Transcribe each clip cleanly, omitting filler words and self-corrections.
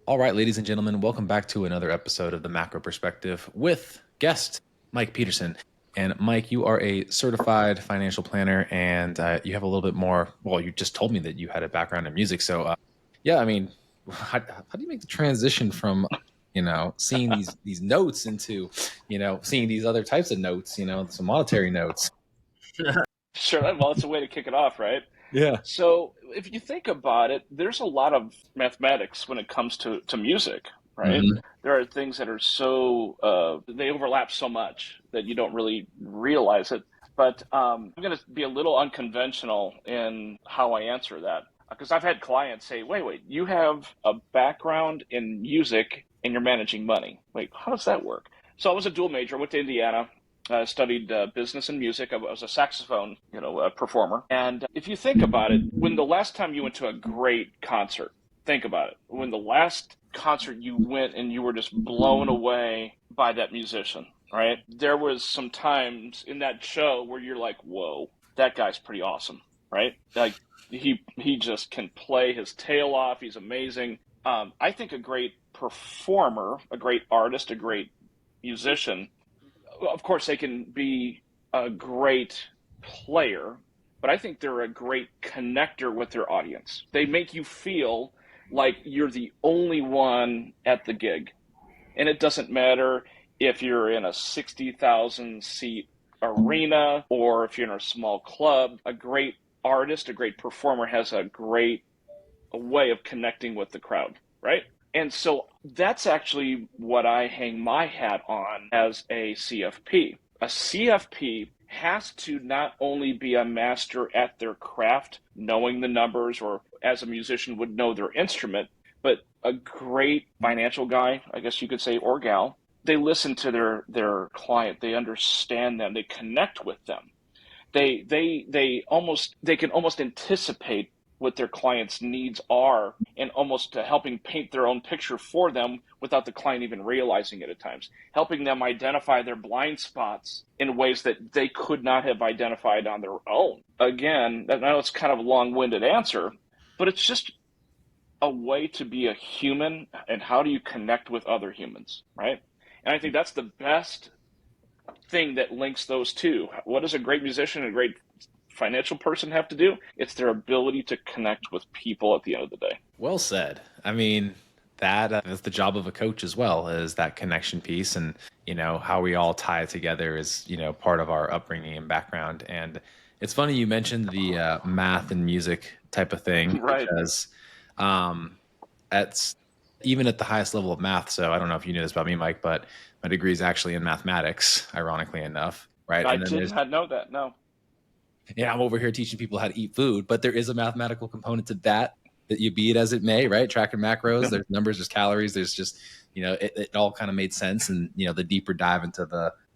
All right, ladies and gentlemen, welcome back to another episode of the Macro Perspective with guest Mike Peterson. And Mike, you are a certified financial planner, and you have a little bit more. Well, you just told me that you had a background in music, so yeah. I mean, how do you make the transition from seeing these notes into seeing these other types of notes, some monetary notes? Sure. Well, it's a way to kick it off, right? Yeah. So if you think about it, there's a lot of mathematics when it comes to music, right? Hmm. There are things that are they overlap so much that you don't really realize it. But I'm going to be a little unconventional in how I answer that because I've had clients say, wait, you have a background in music and you're managing money. Wait, how does that work? So I was a dual major, went to Indiana, studied business and music. I was a saxophone, performer. And if you think about it, when the last time you went to a great concert, think about it. When the last concert you went and you were just blown away by that musician, right? There was some times in that show where you're like, whoa, that guy's pretty awesome, right? Like he just can play his tail off. He's amazing. I think a great performer, a great artist, a great musician, of course, they can be a great player, but I think they're a great connector with their audience. They make you feel like you're the only one at the gig. And it doesn't matter if you're in a 60,000 seat arena or if you're in a small club. A great artist, a great performer has a way of connecting with the crowd, right? And so that's actually what I hang my hat on as a CFP. A CFP has to not only be a master at their craft, knowing the numbers, or as a musician would know their instrument, but a great financial guy, I guess you could say, or gal. They listen to their client, they understand them, they connect with them. They can almost anticipate what their client's needs are and almost helping paint their own picture for them without the client even realizing it at times, helping them identify their blind spots in ways that they could not have identified on their own. Again, I know it's kind of a long-winded answer, but it's just a way to be a human and how do you connect with other humans, right? And I think that's the best thing that links those two. What does a great musician and a great financial person have to do? It's their ability to connect with people at the end of the day. Well said. I mean, that's the job of a coach as well, is that connection piece, and how we all tie it together is part of our upbringing and background. And it's funny you mentioned the math and music type of thing Right. because at even at the highest level of math. So I don't know if you knew this about me, Mike, but my degree is actually in mathematics, ironically enough, right? I And then did there's not know that. No. yeah, I'm over here teaching people how to eat food, but there is a mathematical component to that you be it as it may, right? Tracking macros, there's numbers, there's calories, there's just, it all kind of made sense. And, the deeper dive into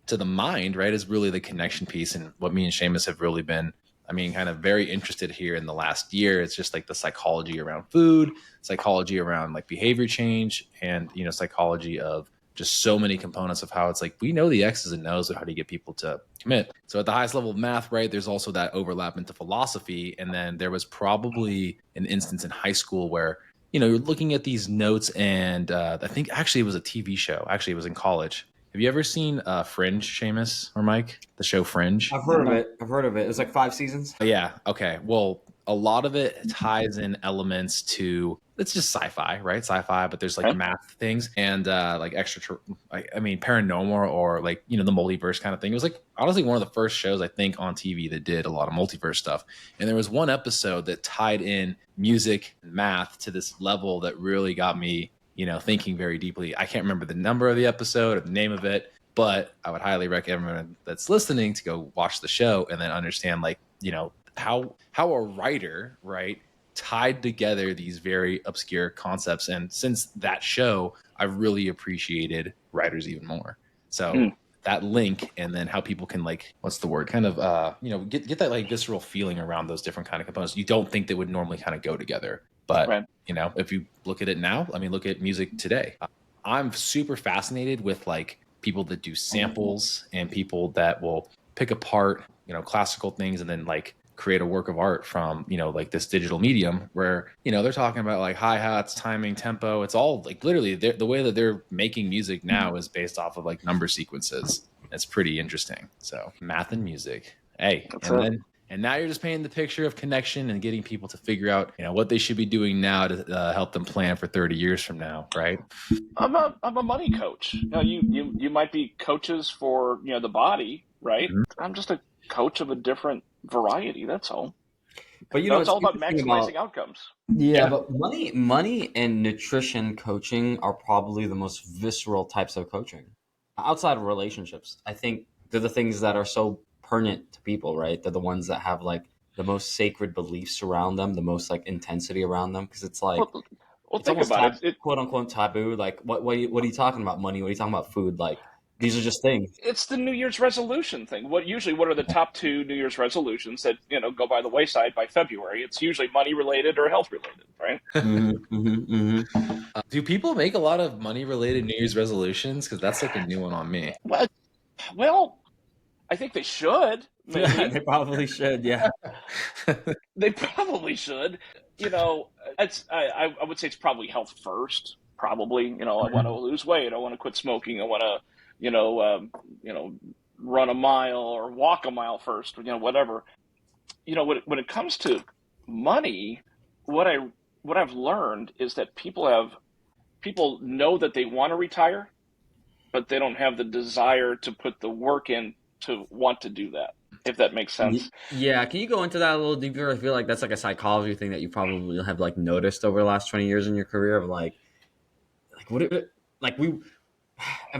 the mind, right, is really the connection piece. And what me and Seamus have really been, kind of very interested here in the last year. It's just like the psychology around food, psychology around like behavior change, and, psychology of just so many components of how it's like we know the X's and O's, but how do you get people to commit? So at the highest level of math, right, there's also that overlap into philosophy. And then there was probably an instance in high school where, you're looking at these notes, and I think actually it was a TV show. Actually, it was in college. Have you ever seen Fringe, Seamus or Mike? The show Fringe? I've heard of it. It's like 5 seasons. Yeah. Okay. Well, a lot of it ties in elements to, it's just sci-fi, right? Sci-fi, but there's like Okay. math things and like paranormal, or like, the multiverse kind of thing. It was like honestly one of the first shows I think on TV that did a lot of multiverse stuff. And there was one episode that tied in music and math to this level that really got me, thinking very deeply. I can't remember the number of the episode or the name of it, but I would highly recommend everyone that's listening to go watch the show and then understand, like, how a writer, right, tied together these very obscure concepts. And since that show, I've really appreciated writers even more. So that link, and then how people can, like, what's the word, kind of get that like visceral feeling around those different kind of components you don't think they would normally kind of go together. But Right. if you look at it now, look at music today. I'm super fascinated with like people that do samples and people that will pick apart, classical things and then like create a work of art from, like this digital medium where, they're talking about like hi-hats, timing, tempo. It's all like literally the way that they're making music now is based off of like number sequences. It's pretty interesting. So math and music. Hey, and now you're just painting the picture of connection and getting people to figure out, what they should be doing now to help them plan for 30 years from now, right? I'm a money coach. You might be coaches for the body, right? Mm-hmm. I'm just a coach of a different variety. That's all. But it's all about maximizing outcomes. Yeah, but money and nutrition coaching are probably the most visceral types of coaching outside of relationships. I think they're the things that are so pertinent to people, right? They're the ones that have like the most sacred beliefs around them, the most like intensity around them, because it's like, it's think about it, quote unquote taboo. Like, what are you talking about? Money? What are you talking about? Food? Like, these are just things. It's the New Year's resolution thing. What are the top 2 New Year's resolutions that go by the wayside by February? It's usually money related or health related, right? Do people make a lot of money related New Year's resolutions? Because that's like a new one on me. Well, I think they should. Maybe. Yeah, they probably should. Yeah, they probably should. I would say it's probably health first. Probably, I want to lose weight. I want to quit smoking. I want to, run a mile or walk a mile first. Whatever. When it comes to money, what I've learned is that people know that they want to retire, but they don't have the desire to put the work in to want to do that, if that makes sense. Yeah. Can you go into that a little deeper? I feel like that's like a psychology thing that you probably have like noticed over the last 20 years in your career of I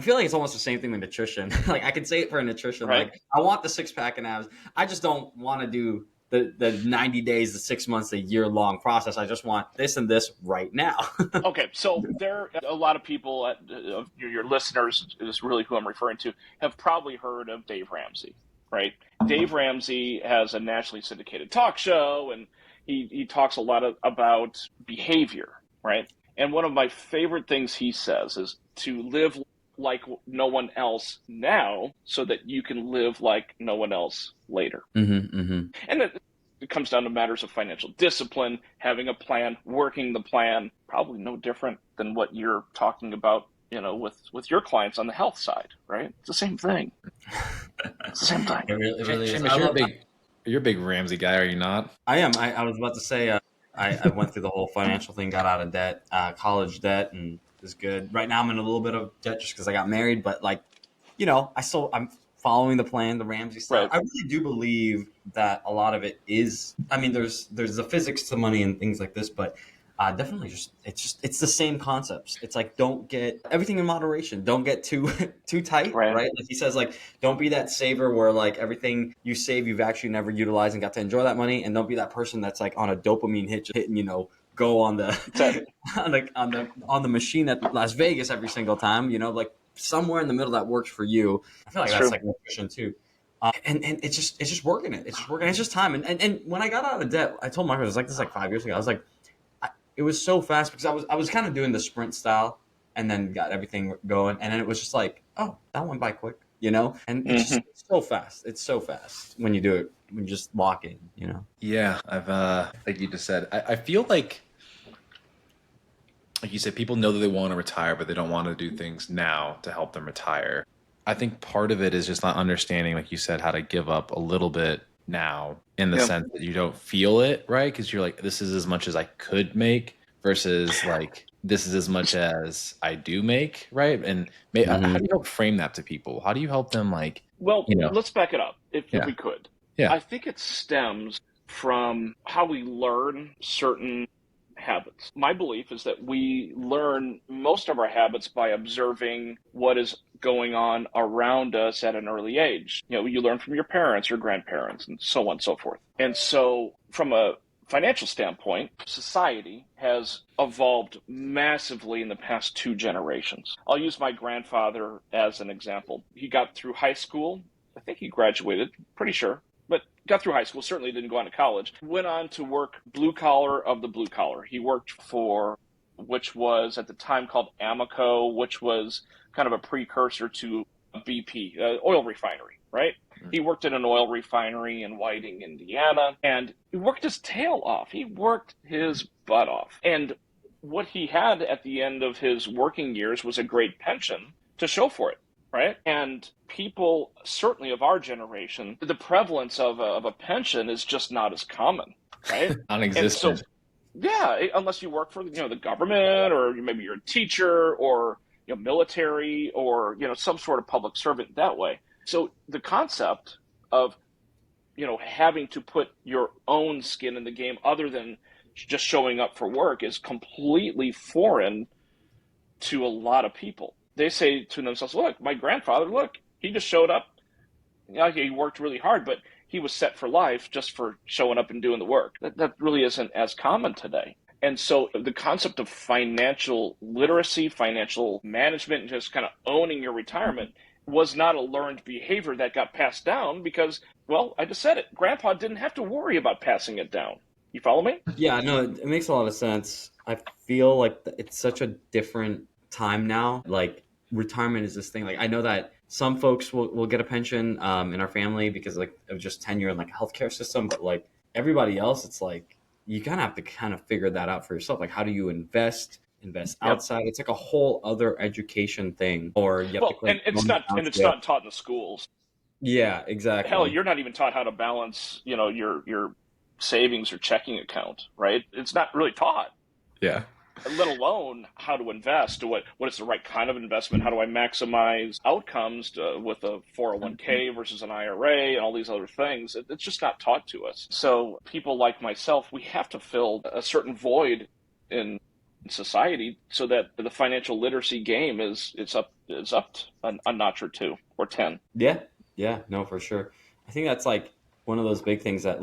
feel like it's almost the same thing with nutrition. Like I could say it for a nutrition, right? Like I want the 6-pack and abs. I just don't want to do the 90 days, the 6 months, the year-long process. I just want this and this right now. Okay, so there are a lot of people, your listeners is really who I'm referring to, have probably heard of Dave Ramsey, right? Dave Ramsey has a nationally syndicated talk show, and he talks a lot about behavior, right? And one of my favorite things he says is to live like no one else now so that you can live like no one else later. Mm-hmm, mm-hmm. And it comes down to matters of financial discipline, having a plan, working the plan, probably no different than what you're talking about, with your clients on the health side, right? It's the same thing. It's the same thing. It really is. You're a big Ramsey guy, are you not? I am. I was about to say, I went through the whole financial thing, got out of debt, college debt, and is good. Right now I'm in a little bit of debt just because I got married, but I'm following the plan, the Ramsey style. Right. I really do believe that a lot of it is, there's the physics to money and things like this, but definitely it's the same concepts. It's like, don't get everything in moderation. Don't get too tight, right? Like he says, like, don't be that saver where like everything you save, you've actually never utilized and got to enjoy that money. And don't be that person that's like on a dopamine hit, hitting, go on the, on the machine at Las Vegas every single time, like somewhere in the middle that works for you. I feel like that's like nutrition too. And it's just working it. It's just working. It's just time. And when I got out of debt, I told Mark, it was like this like 5 years ago. I was like, it was so fast because I was kind of doing the sprint style and then got everything going. And then it was just like, oh, that went by quick, and it's so fast. It's so fast when you do it, when you just lock in, Yeah. I've, like you just said, I feel like you said, people know that they want to retire, but they don't want to do things now to help them retire. I think part of it is just not understanding, like you said, how to give up a little bit now in the sense that you don't feel it, right? Because you're like, this is as much as I could make versus like, this is as much as I do make, right? And how do you help frame that to people? How do you help them let's back it up if we could. Yeah. I think it stems from how we learn certain habits. My belief is that we learn most of our habits by observing what is going on around us at an early age. You learn from your parents or grandparents and so on and so forth. And so from a financial standpoint, society has evolved massively in the past 2 generations. I'll use my grandfather as an example. He got through high school. I think he graduated, pretty sure. But got through high school, certainly didn't go on to college, went on to work blue collar of the blue collar. He worked for, which was at the time called Amoco, which was kind of a precursor to BP, oil refinery, right? He worked in an oil refinery in Whiting, Indiana, and he worked his tail off. He worked his butt off. And what he had at the end of his working years was a great pension to show for it, right? And people, certainly of our generation, the prevalence of a pension is just not as common, right? Non-existent. And so, yeah, unless you work for the government, or maybe you're a teacher, or military, or some sort of public servant that way. So the concept of having to put your own skin in the game other than just showing up for work is completely foreign to a lot of people. They say to themselves, look, my grandfather, he just showed up. He worked really hard, but he was set for life just for showing up and doing the work. That really isn't as common today. And so the concept of financial literacy, financial management, and just kind of owning your retirement was not a learned behavior that got passed down because, well, I just said it. Grandpa didn't have to worry about passing it down. You follow me? Yeah, no, it makes a lot of sense. I feel like it's such a different time now. Like retirement is this thing. Like I know that some folks will get a pension in our family because like of just tenure in like a healthcare system, but like everybody else, it's like you kind of have to kind of figure that out for yourself. Like how do you invest outside? It's like a whole other education thing. Or you have to and it's not taught in the schools. Yeah, exactly. Hell, you're not even taught how to balance, your savings or checking account, right? It's not really taught. Yeah. Let alone how to invest, what is the right kind of investment, how do I maximize outcomes with a 401k versus an IRA and all these other things. It's just not taught to us. So people like myself, we have to fill a certain void in society so that the financial literacy game is up a notch or two or 10. Yeah, no, for sure. I think that's like one of those big things that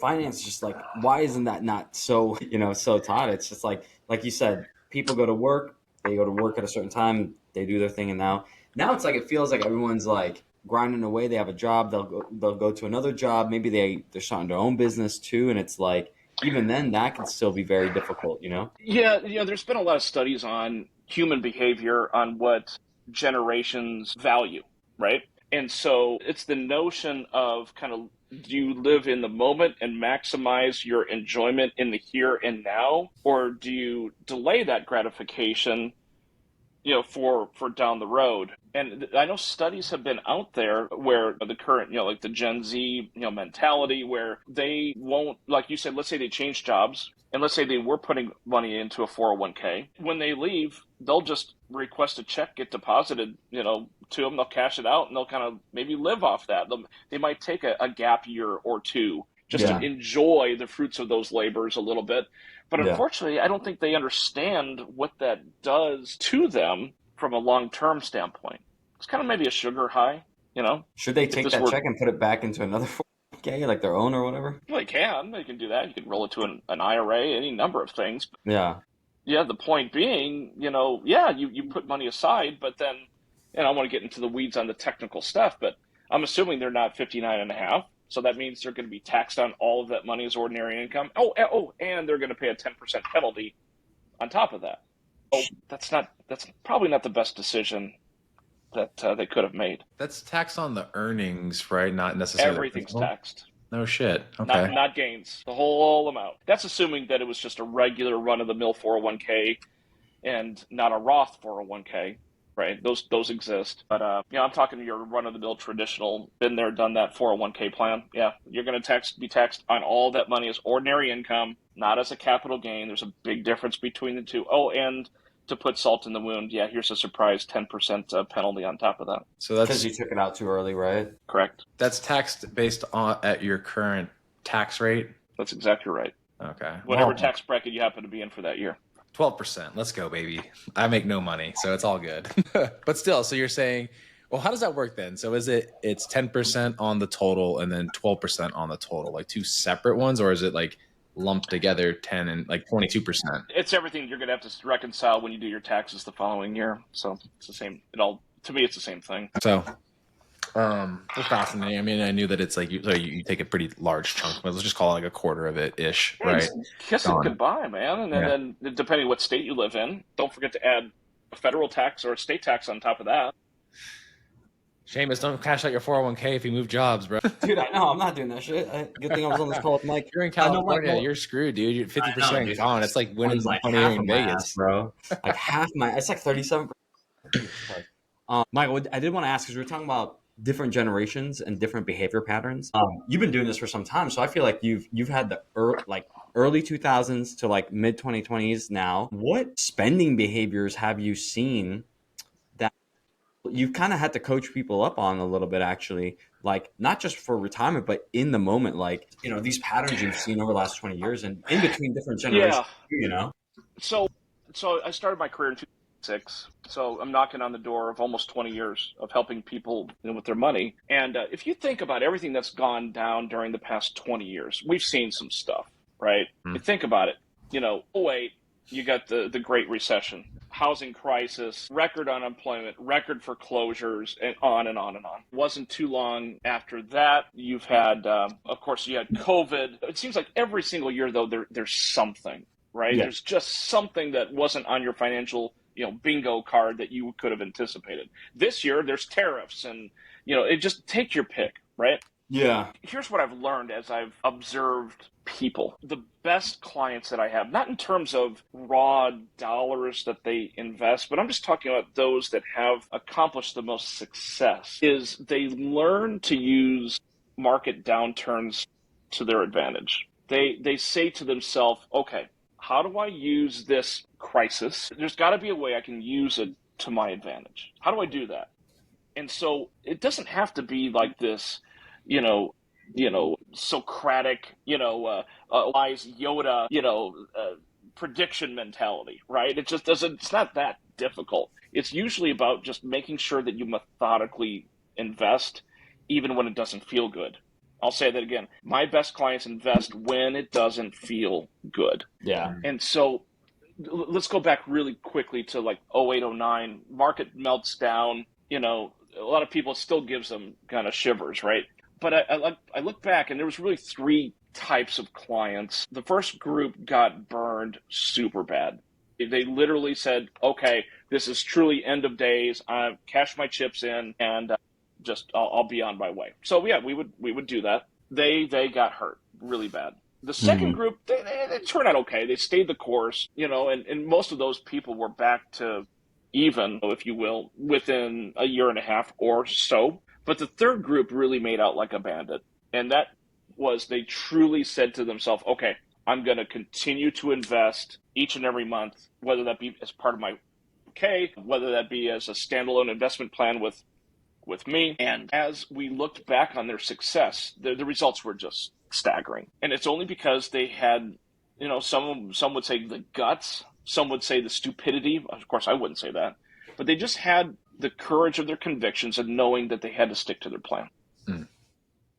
finance just like, why isn't that not so, so taught? It's just like you said, people go to work, they go to work at a certain time, they do their thing. And now it's like, it feels like everyone's like grinding away. They have a job. They'll go to another job. Maybe they're starting their own business too. And it's like, even then that can still be very difficult, Yeah. There's been a lot of studies on human behavior, on what generations value, right? And so it's the notion of kind of, do you live in the moment and maximize your enjoyment in the here and now, or do you delay that gratification, for down the road? And I know studies have been out there where the current, like the Gen Z, mentality, where they won't, like you said, let's say they change jobs, and let's say they were putting money into a 401k. When they leave, they'll just request a check, get deposited, to them. They'll cash it out, and they'll kind of maybe live off that. They might take a gap year or two just to enjoy the fruits of those labors a little bit. But unfortunately, I don't think they understand what that does to them from a long-term standpoint. It's kind of maybe a sugar high, Should they take that check and put it back into another 401k, like their own or whatever? Well, they can. They can do that. You can roll it to an IRA, any number of things. Yeah. Yeah, the point being, you put money aside, but then, and I want to get into the weeds on the technical stuff, but I'm assuming they're not 59 and a half. So that means they're going to be taxed on all of that money as ordinary income. And they're going to pay a 10% penalty on top of that. Oh, that's probably not the best decision that they could have made. That's tax on the earnings, right? Not necessarily everything's taxed. No shit. Okay. Not gains. The whole amount. That's assuming that it was just a regular run-of-the-mill 401k and not a Roth 401k. Right, those exist, but I'm talking to your run-of-the-mill traditional, been there, done that 401k plan. Yeah, you're going to be taxed on all that money as ordinary income, not as a capital gain. There's a big difference between the two. Oh, and to put salt in the wound, here's a surprise 10% penalty on top of that. So that's because you took it out too early, right? Correct. That's taxed based on at your current tax rate. That's exactly right. Okay. Whatever tax bracket you happen to be in for that year. 12%. Let's go, baby. I make no money, so it's all good. But still, so you're saying, well, how does that work then? So it's 10% on the total and then 12% on the total, like two separate ones, or is it like lumped together 10 and like 22%? It's everything you're going to have to reconcile when you do your taxes the following year. So it's the same. To me, it's the same thing. So it's fascinating. I mean, I knew that it's like you take a pretty large chunk, but let's just call it like a quarter of it ish, right? Kiss it goodbye, man. And then depending on what state you live in, don't forget to add a federal tax or a state tax on top of that. Seamus, don't cash out your 401k if you move jobs, bro. Dude, I know. I'm not doing that shit. Good thing I was on this call with Mike. If you're in I know, California, Mike, you're screwed, dude. You're 50% dude. gone. It's like winning One's like money half in of my Vegas. ass, bro. Like half my, it's like 37%. Michael, I did want to ask, because we were talking about different generations and different behavior patterns. You've been doing this for some time, so I feel like you've had the early 2000s to like mid 2020s now. What spending behaviors have you seen that you've kind of had to coach people up on a little bit, actually, like not just for retirement, but in the moment, like, you know, these patterns you've seen over the last 20 years and in between different generations, you know? So I started my career in 2006. So I'm knocking on the door of almost 20 years of helping people, you know, with their money. And if you think about everything that's gone down during the past 20 years, we've seen some stuff, right? You think about it, you know, you got the Great Recession, housing crisis, record unemployment, record foreclosures, and on and on and on. It wasn't too long after that, you've had, of course, you had COVID. It seems like every single year, though, there's something, right? Yeah. There's just something that wasn't on your financial, you know, bingo card that you could have anticipated. This year, there's tariffs, and, you know, it just take your pick, right? Yeah. Here's what I've learned as I've observed people. The best clients that I have, not in terms of raw dollars that they invest, but I'm just talking about those that have accomplished the most success, is they learn to use market downturns to their advantage. They say to themselves, okay, how do I use this crisis? There's got to be a way I can use it to my advantage. How do I do that? And so it doesn't have to be like this, Socratic, wise Yoda, prediction mentality, right? It just doesn't, it's not that difficult. It's usually about just making sure that you methodically invest, even when it doesn't feel good. I'll say that again. My best clients invest when it doesn't feel good. Yeah. And so let's go back really quickly to like 08, 09. Market melts down, a lot of people, it still gives them kind of shivers, right? But I look back, and there was really three types of clients. The first group got burned super bad. They literally said, okay, this is truly end of days. I've cashed my chips in, and I'll be on my way. So yeah, we would do that. They got hurt really bad. The second group, they turned out okay. They stayed the course, and most of those people were back to even, if you will, within a year and a half or so. But the third group really made out like a bandit. And that was, they truly said to themselves, okay, I'm going to continue to invest each and every month, whether that be as part of my K, whether that be as a standalone investment plan with me. And as we looked back on their success, the results were just staggering. And it's only because they had, some would say the guts, some would say the stupidity. Of course, I wouldn't say that. But they just had the courage of their convictions and knowing that they had to stick to their plan.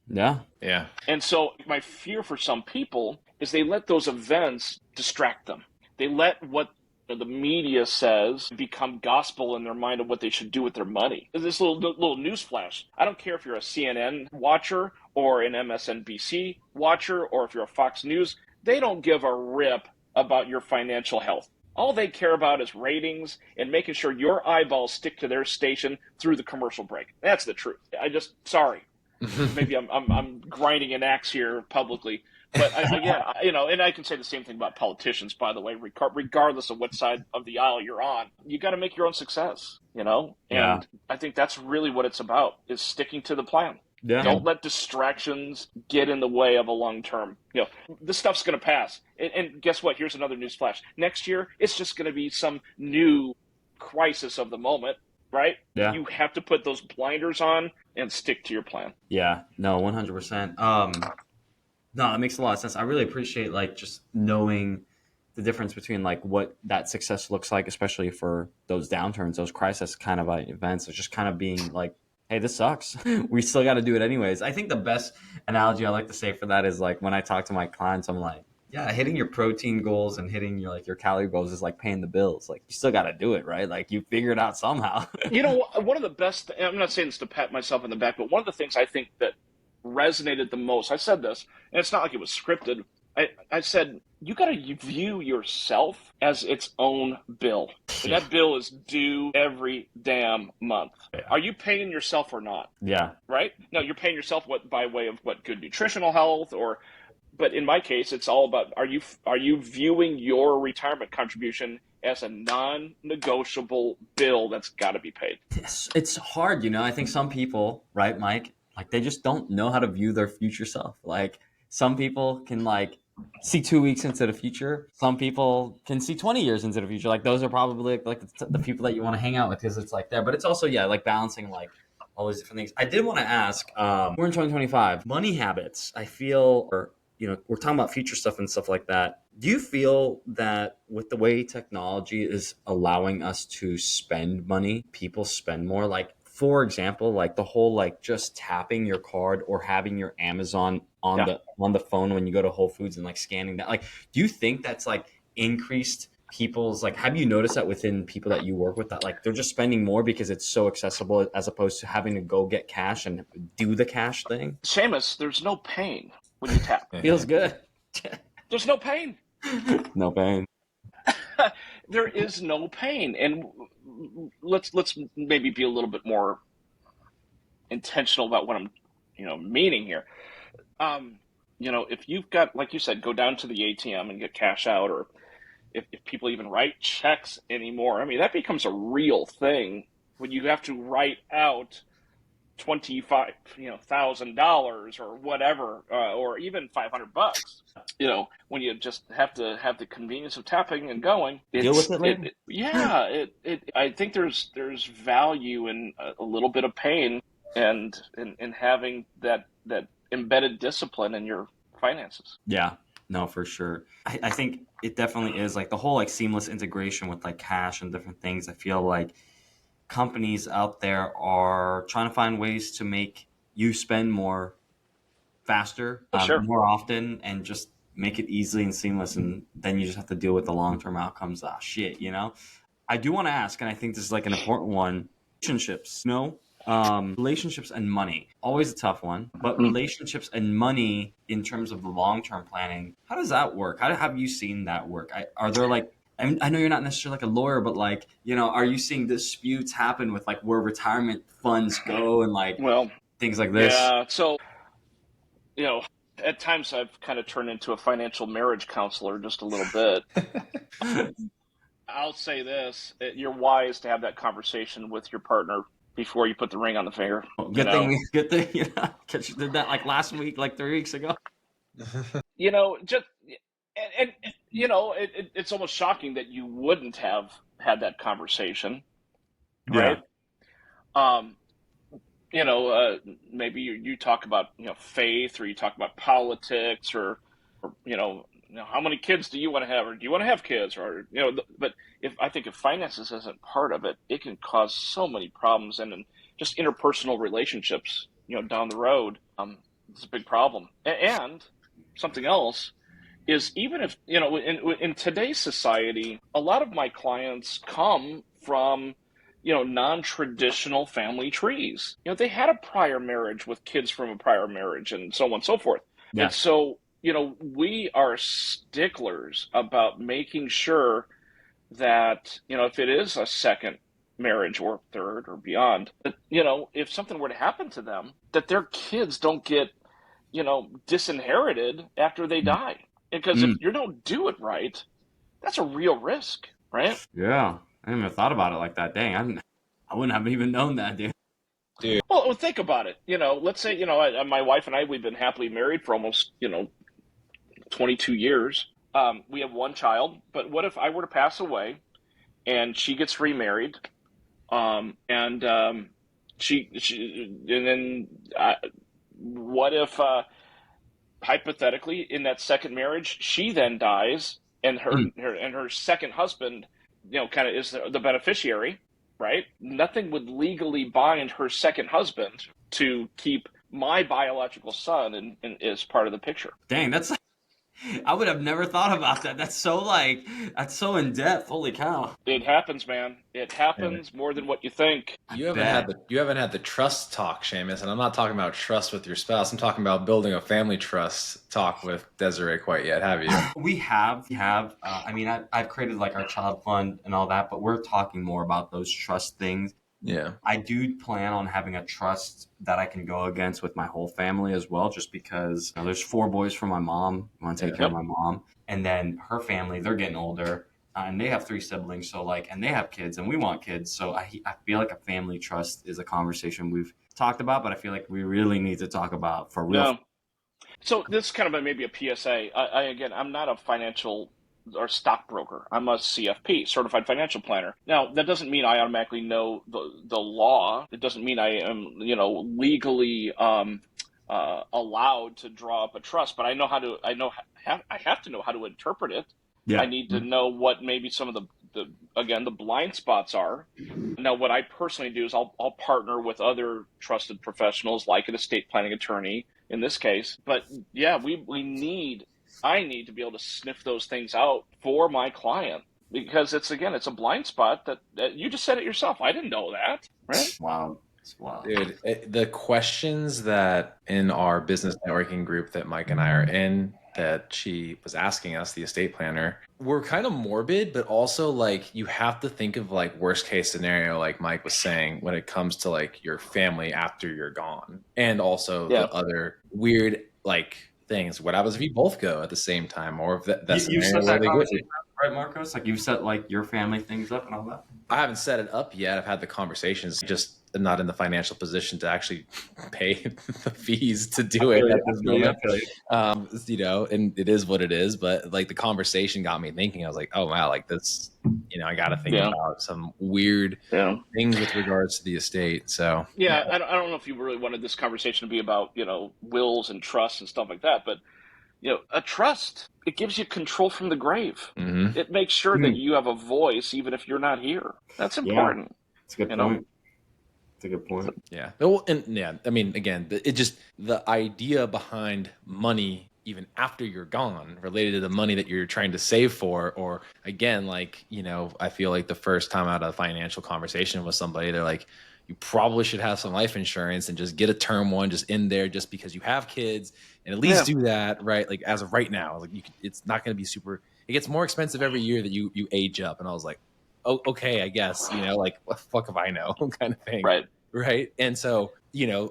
Yeah. Yeah. And so my fear for some people is they let those events distract them. They let what the media says become gospel in their mind of what they should do with their money. This little news flash. I don't care if you're a CNN watcher or an MSNBC watcher or if you're a Fox News. They don't give a rip about your financial health. All they care about is ratings and making sure your eyeballs stick to their station through the commercial break. That's the truth. Sorry. Maybe I'm grinding an axe here publicly. But and I can say the same thing about politicians, by the way, regardless of what side of the aisle you're on. You got to make your own success, And Yeah. I think that's really what it's about, is sticking to the plan. Yeah. Don't let distractions get in the way of a long term. This stuff's going to pass. And guess what? Here's another news flash. Next year, it's just going to be some new crisis of the moment, right? Yeah. You have to put those blinders on and stick to your plan. Yeah. No, 100%. No, that makes a lot of sense. I really appreciate just knowing the difference between what that success looks like, especially for those downturns, those crisis kind of events. It's just kind of being hey, this sucks. We still got to do it anyways. I think the best analogy I like to say for that is when I talk to my clients, I'm like, yeah, hitting your protein goals and hitting your calorie goals is like paying the bills. You still got to do it, right? You figure it out somehow. One of the best, I'm not saying this to pat myself on the back, but one of the things I think that resonated the most, I said this, and it's not like it was scripted. I said, you got to view yourself as its own bill. And that bill is due every damn month. Yeah. Are you paying yourself or not? Yeah. Right? No, you're paying yourself by way of what, good nutritional health, but in my case, it's all about, are you viewing your retirement contribution as a non-negotiable bill that's got to be paid? It's hard, I think some people, right, Mike, like they just don't know how to view their future self. Like some people can like see 2 weeks into the future. Some people can see 20 years into the future. Like those are probably like the people that you want to hang out with, because it's like there. But it's also, like balancing like all these different things. I did want to ask, we're in 2025, money habits, I feel, or we're talking about future stuff and stuff like that. Do you feel that with the way technology is allowing us to spend money, people spend more? Like, for example, like the whole like just tapping your card or having your Amazon on the phone when you go to Whole Foods and like scanning that. Like, do you think that's like increased people's, like, have you noticed that within people that you work with, that like they're just spending more because it's so accessible as opposed to having to go get cash and do the cash thing? Seamus, there's no pain when you tap. Feels good. There's no pain. No pain. There is no pain. And let's maybe be a little bit more intentional about what I'm meaning here. If you've got, like you said, go down to the ATM and get cash out, or if people even write checks anymore, I mean, that becomes a real thing when you have to write out $25,000 or whatever, or even $500. When you just have to have the convenience of tapping and going. Deal with it later. I think there's value in a little bit of pain and in having that embedded discipline in your finances. Yeah, no, for sure. I think it definitely is like the whole like seamless integration with like cash and different things. I feel like companies out there are trying to find ways to make you spend more faster, Sure. more often, and just make it easy and seamless. And then you just have to deal with the long-term outcomes. I do want to ask, and I think this is like an important one, relationships, relationships and money, always a tough one, but relationships and money in terms of the long-term planning, how does that work? How have you seen that work? Are there like, I know you're not necessarily like a lawyer, but like, are you seeing disputes happen with like where retirement funds go and like things like this? Yeah. So, at times I've kind of turned into a financial marriage counselor just a little bit. I'll say this, you're wise to have that conversation with your partner before you put the ring on the finger. Good thing. Because you did that like last week, like 3 weeks ago. It's almost shocking that you wouldn't have had that conversation, right? Maybe you talk about faith, or you talk about politics, or how many kids do you want to have, or do you want to have kids, or but I think if finances isn't part of it, it can cause so many problems, and just interpersonal relationships down the road. It's a big problem. And something else is, even if in today's society, a lot of my clients come from non-traditional family trees. They had a prior marriage with kids from a prior marriage, and so on and so forth. Yeah. And so we are sticklers about making sure that if it is a second marriage or third or beyond, that if something were to happen to them, that their kids don't get disinherited after they die. Because if you don't do it right, that's a real risk, right? Yeah. I haven't even thought about it like that. Dang, I wouldn't have even known that, dude. Well, think about it. Let's say, my wife and I, we've been happily married for almost, 22 years. We have one child, but what if I were to pass away and she gets remarried, what if, hypothetically, in that second marriage, she then dies, and her second husband, kind of is the beneficiary, right? Nothing would legally bind her second husband to keep my biological son and is part of the picture. Dang, I would have never thought about that. That's so in depth. Holy cow. It happens, man. It happens more than what you think. You haven't had the trust talk, Seamus, and I'm not talking about trust with your spouse. I'm talking about building a family trust talk with Desiree quite yet, have you? We have. I mean, I've created like our child fund and all that, but we're talking more about those trust things. Yeah. I do plan on having a trust that I can go against with my whole family as well, just because there's 4 boys from my mom. I want to take care of my mom. And then her family, they're getting older, and they have 3 siblings. So and they have kids and we want kids. So I feel like a family trust is a conversation we've talked about, but I feel like we really need to talk about for real. No. So this is kind of maybe a PSA. Again, I'm not a financial or stockbroker. I'm a CFP, certified financial planner. Now, that doesn't mean I automatically know the law. It doesn't mean I am, legally allowed to draw up a trust. But I have to know how to interpret it. Yeah. I need to know what maybe some of the blind spots are. Now, what I personally do is I'll partner with other trusted professionals, like an estate planning attorney in this case. But yeah, I need to be able to sniff those things out for my client, because it's a blind spot that you just said it yourself. I didn't know that, right? Wow. Wow. Dude, the questions that in our business networking group that Mike and I are in, that she was asking us, the estate planner, were kind of morbid, but also like you have to think of like worst case scenario, like Mike was saying, when it comes to like your family after you're gone, and also the other weird like things. What happens if you both go at the same time, or if that scenario where they would? Right, Marcos? Like you've set like your family things up and all that? I haven't set it up yet. I've had the conversations, just not in the financial position to actually pay the fees to do it at this moment. And it is what it is. But like the conversation got me thinking. I was like, oh wow, like this, I got to think about some weird things with regards to the estate. So I don't know if you really wanted this conversation to be about wills and trusts and stuff like that, but a trust, it gives you control from the grave. Mm-hmm. It makes sure that you have a voice even if you're not here. That's important. That's a good point. That's a good point. Yeah. Well, I mean, again, the idea behind money, even after you're gone, related to the money that you're trying to save for, or again, like, I feel like the first time out of a financial conversation with somebody, they're like, you probably should have some life insurance and just get a term one just in there just because you have kids, and at least do that, right? Like as of right now, like it's not going to be super, it gets more expensive every year that you age up. And I was like, oh, okay, I guess, like what the fuck if I know kind of thing. Right. And so,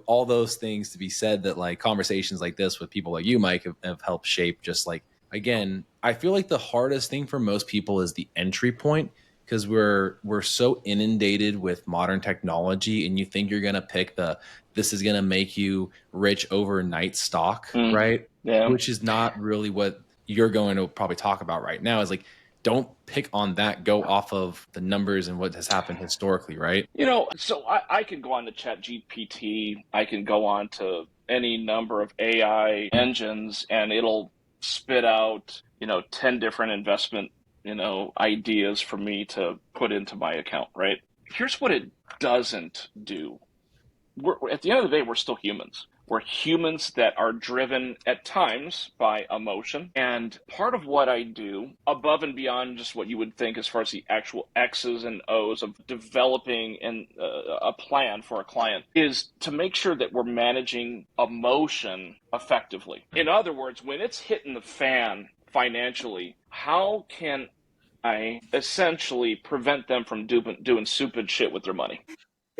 all those things to be said, that like conversations like this with people like you, Mike, have helped shape just like, again, I feel like the hardest thing for most people is the entry point, because we're so inundated with modern technology, and you think you're going to pick this is going to make you rich overnight stock, right? Yeah. Which is not really what you're going to probably talk about right now. Is like, don't pick on that. Go off of the numbers and what has happened historically, right? So I can go on to ChatGPT. I can go on to any number of AI engines, and it'll spit out, 10 different investment, ideas for me to put into my account, right? Here's what it doesn't do. At the end of the day, we're still humans. We're humans that are driven at times by emotion. And part of what I do, above and beyond just what you would think as far as the actual X's and O's of developing a plan for a client, is to make sure that we're managing emotion effectively. In other words, when it's hitting the fan financially, how can I essentially prevent them from doing stupid shit with their money?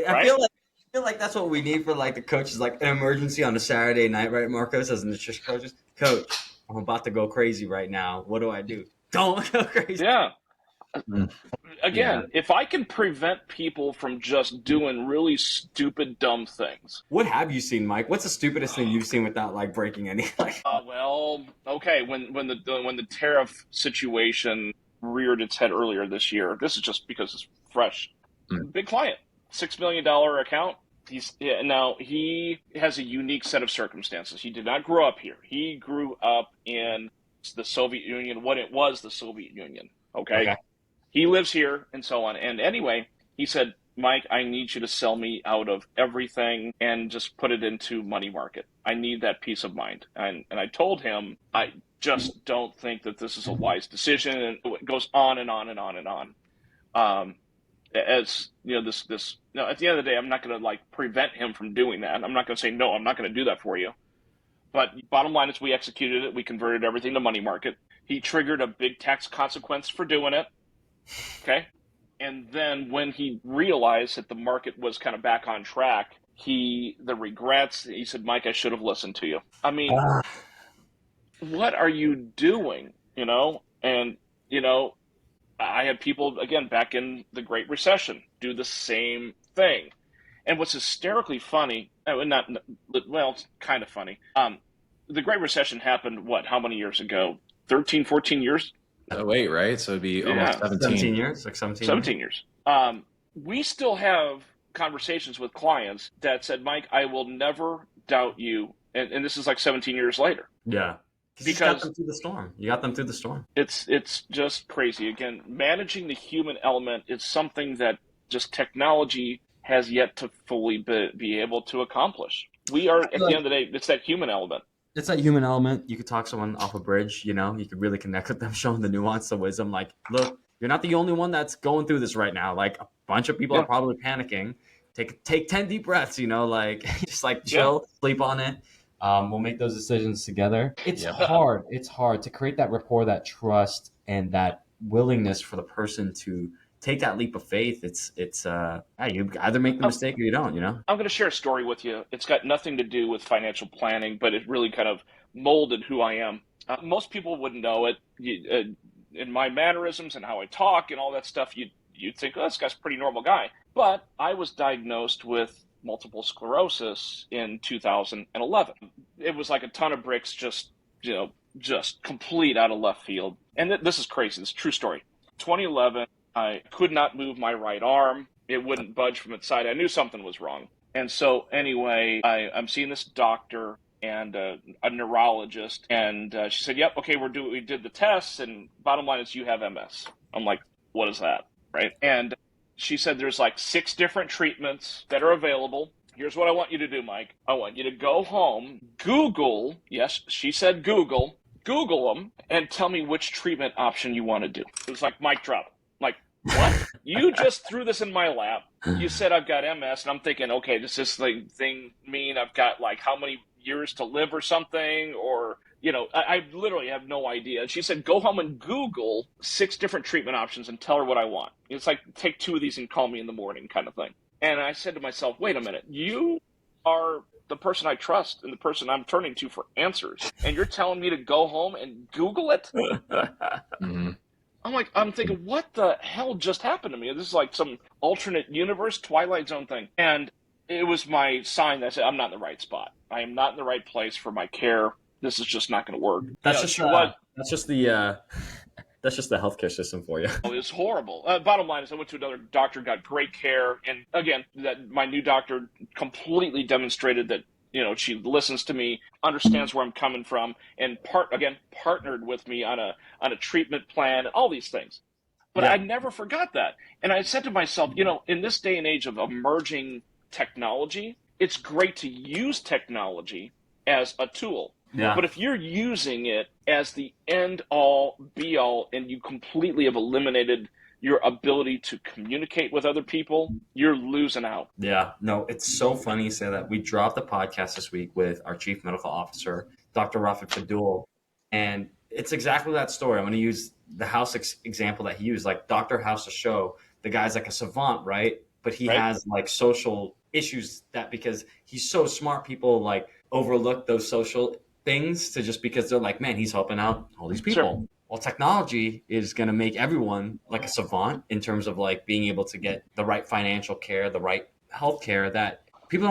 I feel like that's what we need for like the coaches, like an emergency on a Saturday night, right, Marcos, as nutrition coaches. Coach, I'm about to go crazy right now. What do I do? Don't go crazy. Yeah. Again, if I can prevent people from just doing really stupid, dumb things. What have you seen, Mike? What's the stupidest thing you've seen without like breaking any? When the tariff situation reared its head earlier this year, this is just because it's fresh. Big client, $6 million account. He has a unique set of circumstances. He did not grow up here. He grew up in the Soviet Union, when it was the Soviet Union. Okay. He lives here and so on. And anyway, he said, Mike, I need you to sell me out of everything and just put it into money market. I need that peace of mind. And I told him, I just don't think that this is a wise decision. And it goes on and on and on and on. As you know, this at the end of the day, I'm not going to like prevent him from doing that. I'm not going to say, no, I'm not going to do that for you. But bottom line is we executed it. We converted everything to money market. He triggered a big tax consequence for doing it. Okay. And then when he realized that the market was kind of back on track, the regrets, he said, Mike, I should have listened to you. I mean, what are you doing? And, I had people, again, back in the Great Recession, do the same thing. And what's hysterically funny, it's kind of funny. The Great Recession happened, how many years ago? 13, 14 years? Oh, wait, right? So it'd be almost 17 years, like 17 years. We still have conversations with clients that said, Mike, I will never doubt you. And this is like 17 years later. Yeah. Because you got them through the storm. You got them through the storm. It's just crazy. Again, managing the human element is something that just technology has yet to fully be able to accomplish. We are, at the end of the day, it's that human element. It's that human element. You could talk someone off a bridge, you could really connect with them, show them the nuance, the wisdom. Like, look, you're not the only one that's going through this right now. Like, a bunch of people are probably panicking. Take 10 deep breaths, just like chill, sleep on it. We'll make those decisions together. It's hard. It's hard to create that rapport, that trust, and that willingness for the person to take that leap of faith. It's you either make the mistake or you don't, I'm going to share a story with you. It's got nothing to do with financial planning, but it really kind of molded who I am. Most people wouldn't know it. In my mannerisms and how I talk and all that stuff, you'd think, oh, this guy's a pretty normal guy. But I was diagnosed with multiple sclerosis in 2011. It was like a ton of bricks, just complete out of left field. And this is crazy. This is a true story. 2011, I could not move my right arm. It wouldn't budge from its side. I knew something was wrong. And so anyway, I'm seeing this doctor and a neurologist. And she said, yep, okay, we did the tests. And bottom line is you have MS. I'm like, what is that? Right. And she said there's like 6 different treatments that are available. Here's what I want you to do, Mike. I want you to go home, Google, yes, she said Google them, and tell me which treatment option you want to do. It was like mic drop. Like, what? You just threw this in my lap. You said I've got MS, and I'm thinking, okay, does this thing mean I've got like how many years to live or something? Or, I literally have no idea. And she said, go home and Google 6 different treatment options and tell her what I want. It's like, take 2 of these and call me in the morning kind of thing. And I said to myself, wait a minute, you are the person I trust and the person I'm turning to for answers. And you're telling me to go home and Google it? Mm-hmm. I'm thinking, what the hell just happened to me? This is like some alternate universe, Twilight Zone thing. And it was my sign that said, I'm not in the right spot. I am not in the right place for my care. This is just not going to work. That's just the healthcare system for you. It was horrible. Bottom line is I went to another doctor, got great care. And again, that my new doctor completely demonstrated that, she listens to me, understands where I'm coming from, and partnered with me on a treatment plan, and all these things. But I never forgot that. And I said to myself, in this day and age of emerging technology, it's great to use technology as a tool. Yeah. But if you're using it as the end all be all and you completely have eliminated your ability to communicate with other people, you're losing out. Yeah, no, it's so funny you say that. We dropped the podcast this week with our chief medical officer, Dr. Rafik Fadul, and it's exactly that story. I'm going to use the House example that he used. Like Dr. House to show the guy's like a savant, right? But he has like social issues that because he's so smart, people like overlook those social things to just because they're like, man, he's helping out all these people. Sure. Well, technology is going to make everyone like a savant in terms of like being able to get the right financial care, the right health care that people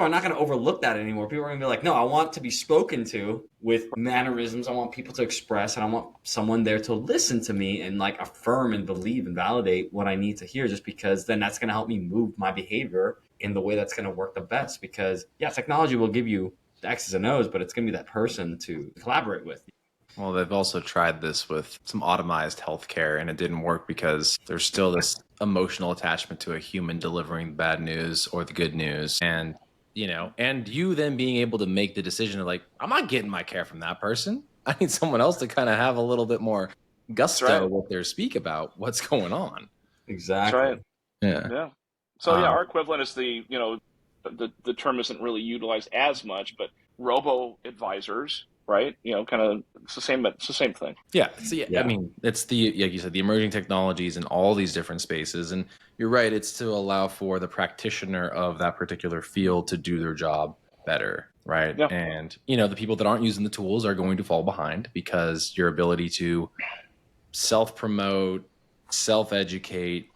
are not going to overlook that anymore. People are going to be like, no, I want to be spoken to with mannerisms. I want people to express, and I want someone there to listen to me and like affirm and believe and validate what I need to hear, just because then that's going to help me move my behavior in the way that's going to work the best. Because technology will give you the X's and O's, but it's going to be that person to collaborate with. Well, they've also tried this with some automized healthcare, and it didn't work because there's still this emotional attachment to a human delivering bad news or the good news. And, and you then being able to make the decision of like, I'm not getting my care from that person. I need someone else to kind of have a little bit more gusto with their speak about what's going on. Exactly. That's right. Yeah. So our equivalent is the term isn't really utilized as much, but robo advisors, right? Kind of it's the same thing. Yeah. So I mean, it's like you said, the emerging technologies in all these different spaces. And you're right. It's to allow for the practitioner of that particular field to do their job better. Right. Yeah. And, the people that aren't using the tools are going to fall behind because your ability to self-promote, self-educate,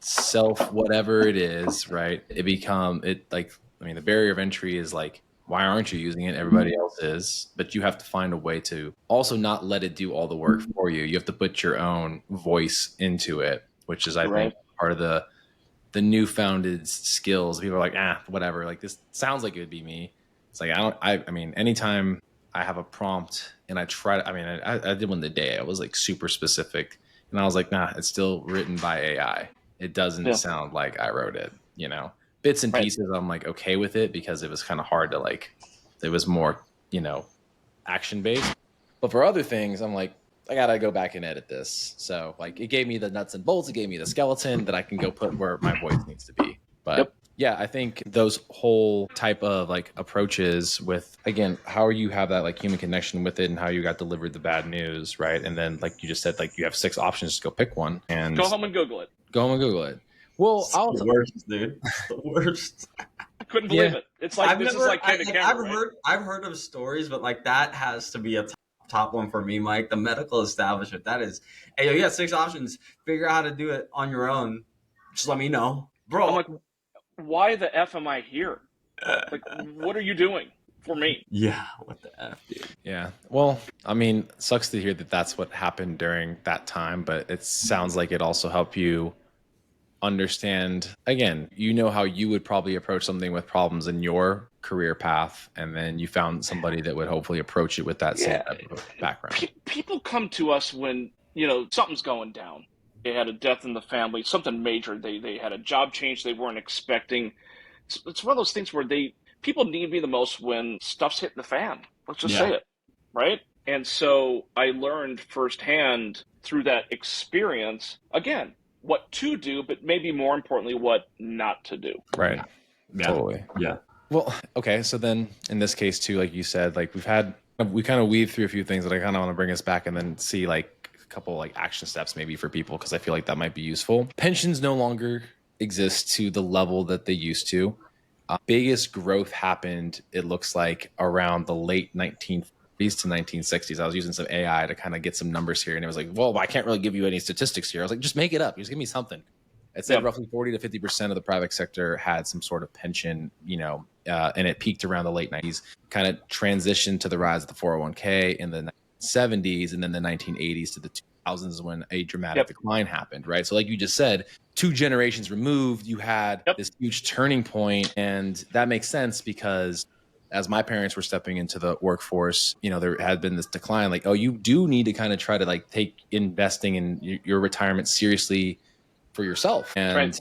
whatever it is, right? The barrier of entry is like, why aren't you using it? Everybody else is, but you have to find a way to also not let it do all the work for you. You have to put your own voice into it, which is, I think, part of the newfounded skills. People are like, whatever. Like, this sounds like it would be me. It's like, I mean, anytime I have a prompt and I try to, I did one today. I was like super specific and I was like, nah, it's still written by AI. It doesn't sound like I wrote it, bits and pieces. I'm like, okay with it because it was kind of hard to it was more, action based, but for other things, I'm like, I gotta go back and edit this. So it gave me the nuts and bolts. It gave me the skeleton that I can go put where my voice needs to be. But yeah, I think those whole type of approaches with, again, how you have that human connection with it and how you got delivered the bad news, right? And then you just said, you have 6 options to go pick one and go home and Google it. Well, it's the worst, dude. It's the worst. I couldn't believe it. It's like I've heard of stories, but that has to be a top one for me, Mike. The medical establishment. That is, hey, you got 6 options. Figure out how to do it on your own. Just let me know, bro. I'm like, why the F am I here? What are you doing for me? Yeah, what the F, dude? Yeah. Well, I mean, sucks to hear that that's what happened during that time, but it sounds like it also helped you understand, again, how you would probably approach something with problems in your career path, and then you found somebody that would hopefully approach it with that same type of background. People come to us when, something's going down. They had a death in the family, something major. They had a job change they weren't expecting. It's one of those things where people need me the most when stuff's hitting the fan. Let's just say it, right? And so I learned firsthand through that experience, again, what to do, but maybe more importantly, what not to do. Right. Yeah. Totally. Yeah. Well, okay. So then in this case too, like you said, we kind of weave through a few things that I kind of want to bring us back and then see a couple action steps maybe for people, because I feel like that might be useful. Pensions no longer exist to the level that they used to. Biggest growth happened, it looks like, around the late 1940s to 1960s. I was using some AI to kind of get some numbers here, and it was like, well, I can't really give you any statistics here. I was like, just make it up. Just give me something. It said roughly 40 to 50% of the private sector had some sort of pension, and it peaked around the late 90s, kind of transitioned to the rise of the 401k in the 70s, and then the 1980s to the 2000s when a dramatic decline happened, right? So like you just said, 2 generations removed, you had this huge turning point, and that makes sense because as my parents were stepping into the workforce, there had been this decline, like, oh, you do need to kind of try to take investing in your retirement seriously for yourself. And,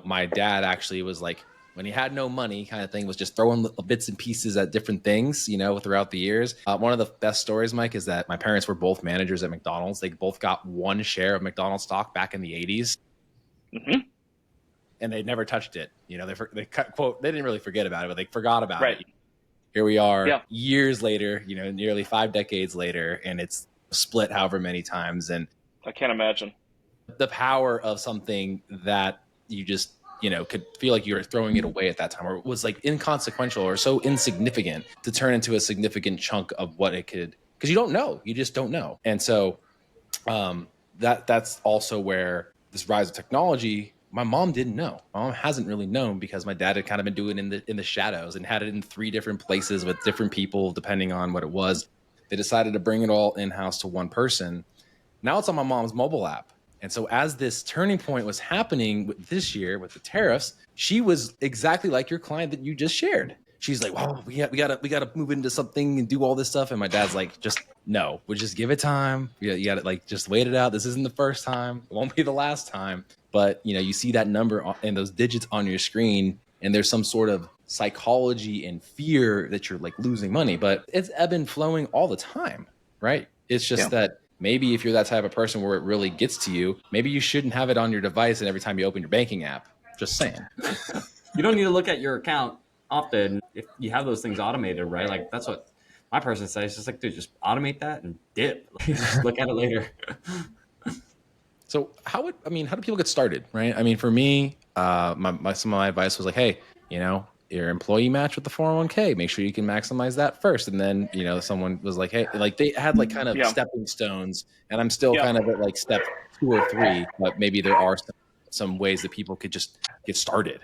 my dad actually was like, when he had no money kind of thing, was just throwing bits and pieces at different things, throughout the years. One of the best stories, Mike, is that my parents were both managers at McDonald's. They both got 1 share of McDonald's stock back in the 80s. Mm-hmm. And they never touched it. They quote, they didn't really forget about it, but they forgot about it. Here we are years later, nearly 5 decades later, and it's split however many times. And I can't imagine the power of something that you just, could feel like you were throwing it away at that time, or it was inconsequential or so insignificant, to turn into a significant chunk of what it could, because you just don't know. And so that's also where this rise of technology, my mom didn't know. My mom hasn't really known because my dad had kind of been doing it in the shadows and had it in 3 different places with different people, depending on what it was. They decided to bring it all in-house to one person. Now it's on my mom's mobile app. And so as this turning point was happening this year with the tariffs, she was exactly like your client that you just shared. she's like, "Well, we gotta move into something and do all this stuff." And my dad's like, "Just no, we'll just give it time. You gotta like just wait it out. This isn't the first time. It won't be the last time." But you see that number and those digits on your screen, and there's some sort of psychology and fear that you're like losing money. But it's ebb and flowing all the time, right? It's just that maybe if you're that type of person where it really gets to you, maybe you shouldn't have it on your device and every time you open your banking app. Just saying. You don't need to look at your account often if you have those things automated, right? Like that's what my person says. It's just like, dude, just automate that and dip. Just look at it later. So how do people get started, right? I mean, for me, some of my advice was like, hey, your employee match with the 401k, make sure you can maximize that first. And then, someone was like, hey, like they had like kind of stepping stones, and I'm still kind of at like step 2 or 3, but maybe there are some ways that people could just get started,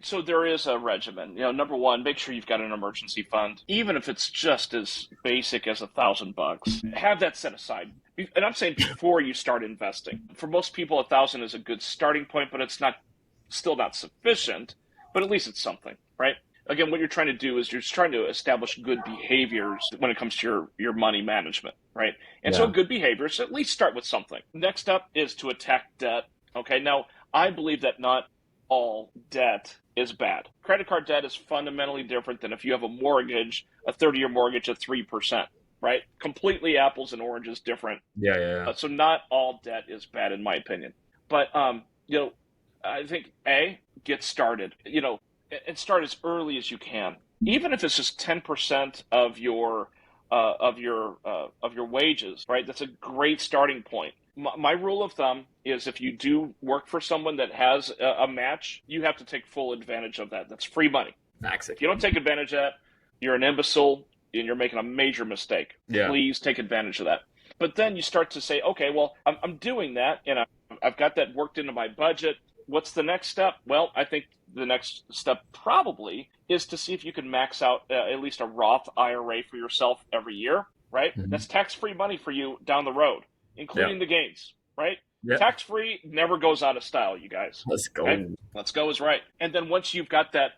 So there is a regimen. Number one, make sure you've got an emergency fund, even if it's just as basic as $1,000. Have that set aside. And I'm saying before you start investing. For most people, 1,000 is a good starting point, but it's still not sufficient. But at least it's something, right? Again, what you're trying to do is you're just trying to establish good behaviors when it comes to your money management, right? And so good behaviors, at least start with something. Next up is to attack debt. Okay, now I believe that not all debt is bad. Credit card debt is fundamentally different than if you have a mortgage, a 30-year mortgage at 3%, right? Completely apples and oranges different. Yeah. So not all debt is bad, in my opinion. But, I think, get started, and start as early as you can. Even if it's just 10% of your wages, right? That's a great starting point. My rule of thumb is if you do work for someone that has a match, you have to take full advantage of that. That's free money. Max it. If you don't take advantage of that, you're an imbecile and you're making a major mistake. Yeah. Please take advantage of that. But then you start to say, okay, well, I'm doing that, and I've got that worked into my budget. What's the next step? Well, I think the next step probably is to see if you can max out at least a Roth IRA for yourself every year, right? Mm-hmm. That's tax-free money for you down the road, including the gains, right? Yep. Tax-free never goes out of style, you guys. Let's go. Okay? Let's go is right. And then once you've got that,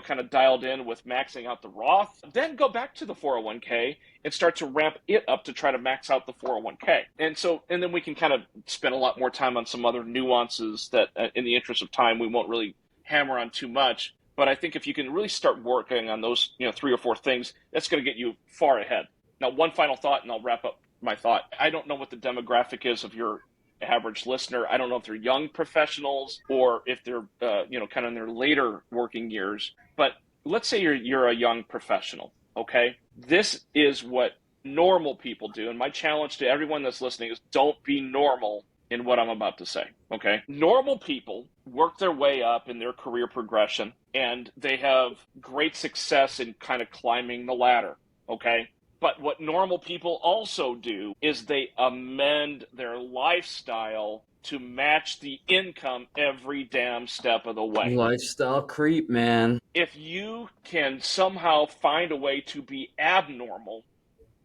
kind of dialed in with maxing out the Roth, then go back to the 401k and start to ramp it up to try to max out the 401k. And then we can kind of spend a lot more time on some other nuances that in the interest of time, we won't really hammer on too much. But I think if you can really start working on those, 3 or 4 things, that's going to get you far ahead. Now, one final thought, and I'll wrap up my thought. I don't know what the demographic is of your average listener. I don't know if they're young professionals or if they're, kind of in their later working years. But let's say you're a young professional, okay? This is what normal people do. And my challenge to everyone that's listening is don't be normal in what I'm about to say, okay? Normal people work their way up in their career progression, and they have great success in kind of climbing the ladder, okay? But what normal people also do is they amend their lifestyle to match the income every damn step of the way. Lifestyle creep, man. If you can somehow find a way to be abnormal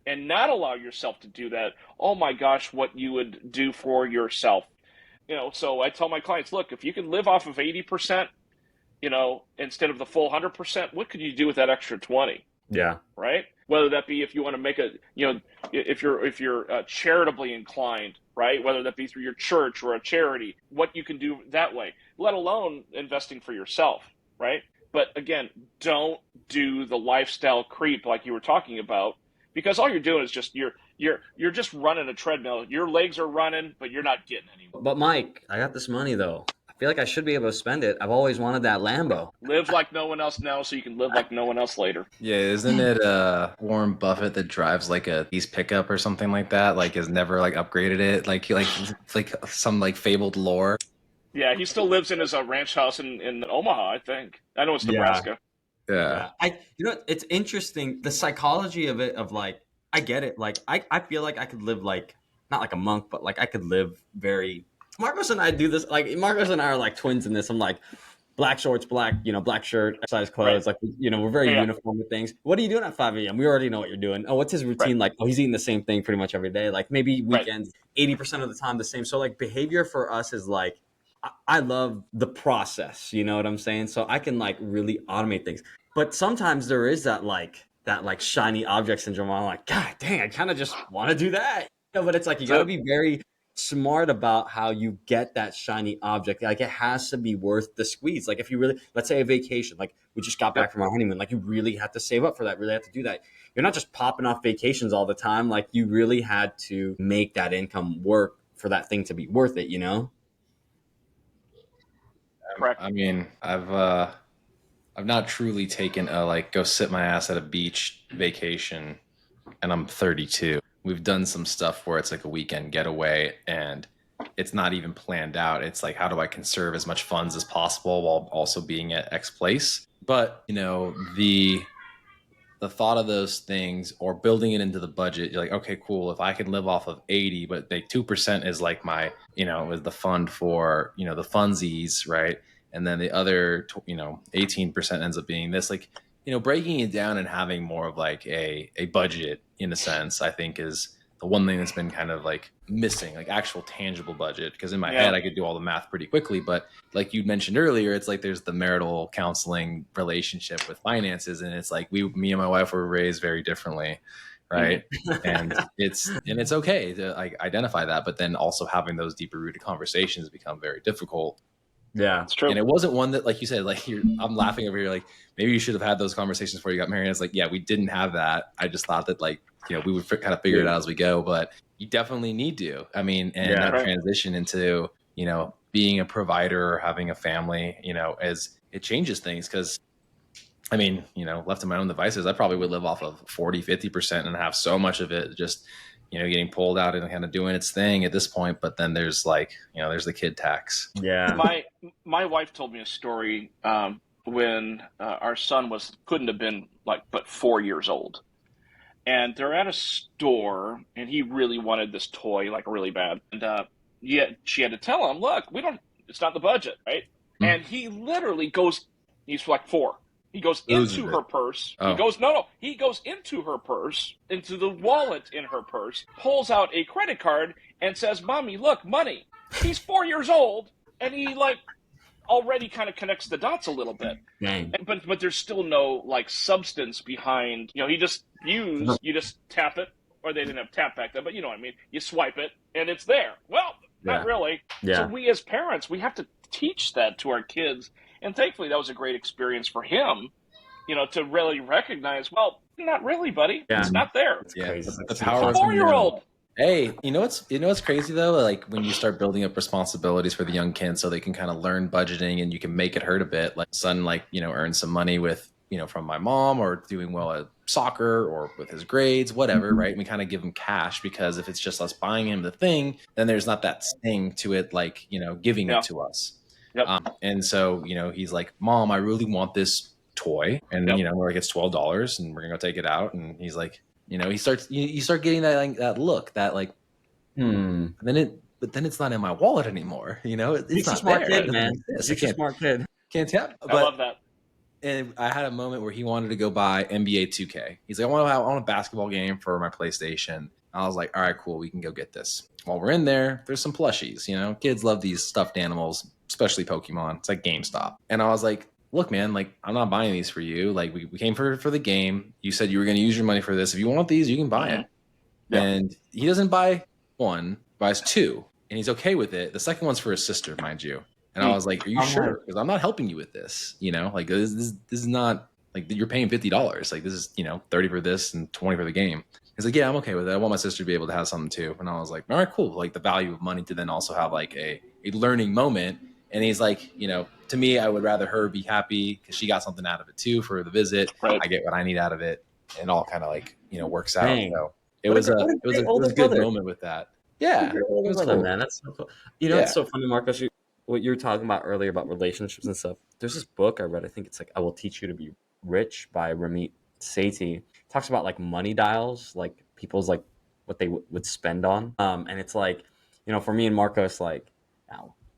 and not allow yourself to do that, oh my gosh, what you would do for yourself. So I tell my clients, look, if you can live off of 80%, instead of the full 100%, what could you do with that extra 20? Yeah. Right? Whether that be if you want to make if you're charitably inclined, right? Whether that be through your church or a charity, what you can do that way, let alone investing for yourself, right? But again, don't do the lifestyle creep like you were talking about, because all you're doing is just you're just running a treadmill. Your legs are running, but you're not getting anywhere. But Mike, I got this money though. I feel like I should be able to spend it. I've always wanted that Lambo. Live like no one else now so you can live like no one else later. Yeah, isn't it Warren Buffett that drives like a Ease pickup or something like that? Like has never like upgraded it? Like some like fabled lore. Yeah, he still lives in his ranch house in Omaha, I think. I know it's Nebraska. Yeah. It's interesting. The psychology of it, of like, I get it. Like, I feel like I could live like, not like a monk, but like I could live very... Marcos and I do this. Like, Marcos and I are like twins in this. I'm like, black shorts, black shirt, exercise clothes. Right. Like, we're very uniform with things. What are you doing at 5 a.m.? We already know what you're doing. Oh, what's his routine? Right. Like, oh, he's eating the same thing pretty much every day. Like, maybe weekends, 80% of the time the same. So, like, behavior for us is like, I love the process, you know what I'm saying? So I can like really automate things. But sometimes there is that like shiny object syndrome. I'm like, God dang, I kind of just want to do that. You know, but it's like you got to be very smart about how you get that shiny object. Like it has to be worth the squeeze. Like if you really, let's say a vacation, like we just got back from our honeymoon, like you really have to save up for that, really have to do that. You're not just popping off vacations all the time. Like you really had to make that income work for that thing to be worth it, you know? Correct. I mean, I've not truly taken a like go sit my ass at a beach vacation, and I'm 32. We've done some stuff where it's like a weekend getaway and it's not even planned out. It's like, how do I conserve as much funds as possible while also being at X place? But, the thought of those things or building it into the budget, you're like, okay, cool. If I can live off of 80, but like 2% is like my, is the fund for, the funsies, right? And then the other, 18% ends up being this, like, breaking it down and having more of like a budget in a sense, I think is the one thing that's been kind of like missing, like actual tangible budget. Because in my head, I could do all the math pretty quickly, but like you mentioned earlier, it's like there's the marital counseling relationship with finances, and it's like me and my wife were raised very differently, right? And it's okay to like identify that, but then also having those deeper rooted conversations become very difficult. Yeah, it's true. And it wasn't one that, like you said, like I'm laughing over here, like maybe you should have had those conversations before you got married. And it's like, yeah, we didn't have that. I just thought that like, we would kind of figure it out as we go, but you definitely need to. I mean, and that transition into, being a provider or having a family, as it changes things. Cause I mean, left to my own devices, I probably would live off of 40, 50% and have so much of it just, getting pulled out and kind of doing its thing at this point. But then there's like, there's the kid tax. Yeah. My wife told me a story when our son couldn't have been but 4 years old. And they're at a store, and he really wanted this toy, like really bad. And she had to tell him, look, it's not the budget, right? And he literally he's like 4. He goes into her purse. Oh. He goes into her purse, into the wallet in her purse, pulls out a credit card and says, Mommy, look, money. He's 4 years old, and he like already kind of connects the dots a little bit. Dang. But there's still no like substance behind, you just tap it, or they didn't have tap back then, but you know what I mean? You swipe it and it's there. Well, not really. Yeah. So we as parents, we have to teach that to our kids. And thankfully that was a great experience for him, to really recognize, well, not really, buddy. Yeah. It's not there. It's crazy. The power of a 4-year-old. Hey, what's crazy though? Like when you start building up responsibilities for the young kids so they can kind of learn budgeting and you can make it hurt a bit. Like son, earn some money with, from my mom or doing well at soccer or with his grades, whatever, right? And we kind of give him cash because if it's just us buying him the thing, then there's not that sting to it, like, giving it to us. Yep. And so, he's like, Mom, I really want this toy. And, we're like, it's $12 and we're going to go take it out. And he's like, you start getting that, like, that look that like, but then it's not in my wallet anymore. It's not a smart there. Kid, man. He's a smart kid. Can't tap. I love that. And I had a moment where he wanted to go buy NBA 2K. He's like, I want a basketball game for my PlayStation. I was like, all right, cool. We can go get this. While we're in there, there's some plushies. Kids love these stuffed animals, especially Pokemon. It's like GameStop. And I was like, look, man, like, I'm not buying these for you. Like, we came for the game. You said you were going to use your money for this. If you want these, you can buy it. Yeah. And he doesn't buy one, buys 2. And he's okay with it. The second one's for his sister, mind you. And I was like, are you sure? Because I'm not helping you with this. Like, this is not, like, you're paying $50. Like, this is, 30 for this and 20 for the game. He's like, yeah, I'm okay with it. I want my sister to be able to have something too. And I was like, all right, cool. Like, the value of money to then also have, like, a learning moment. And he's like, to me, I would rather her be happy because she got something out of it too for the visit. Right. I get what I need out of it. And it all kind of like, works out. Dang. So it was a good moment with that. Yeah. It was brother, cool. Man. That's so cool. It's so funny, Marcos, what you were talking about earlier about relationships and stuff. There's this book I read. I think it's like I Will Teach You to Be Rich by Ramit Sethi. It talks about like money dials, like people's like what they would spend on. And it's like, for me and Marcos, like,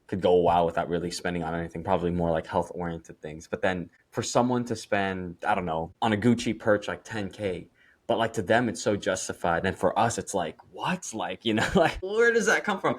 could go a while without really spending on anything, probably more like health oriented things. But then for someone to spend, I don't know, on a Gucci perch like $10K, but like to them, it's so justified. And for us, it's like, what? Like, you know, like, where does that come from?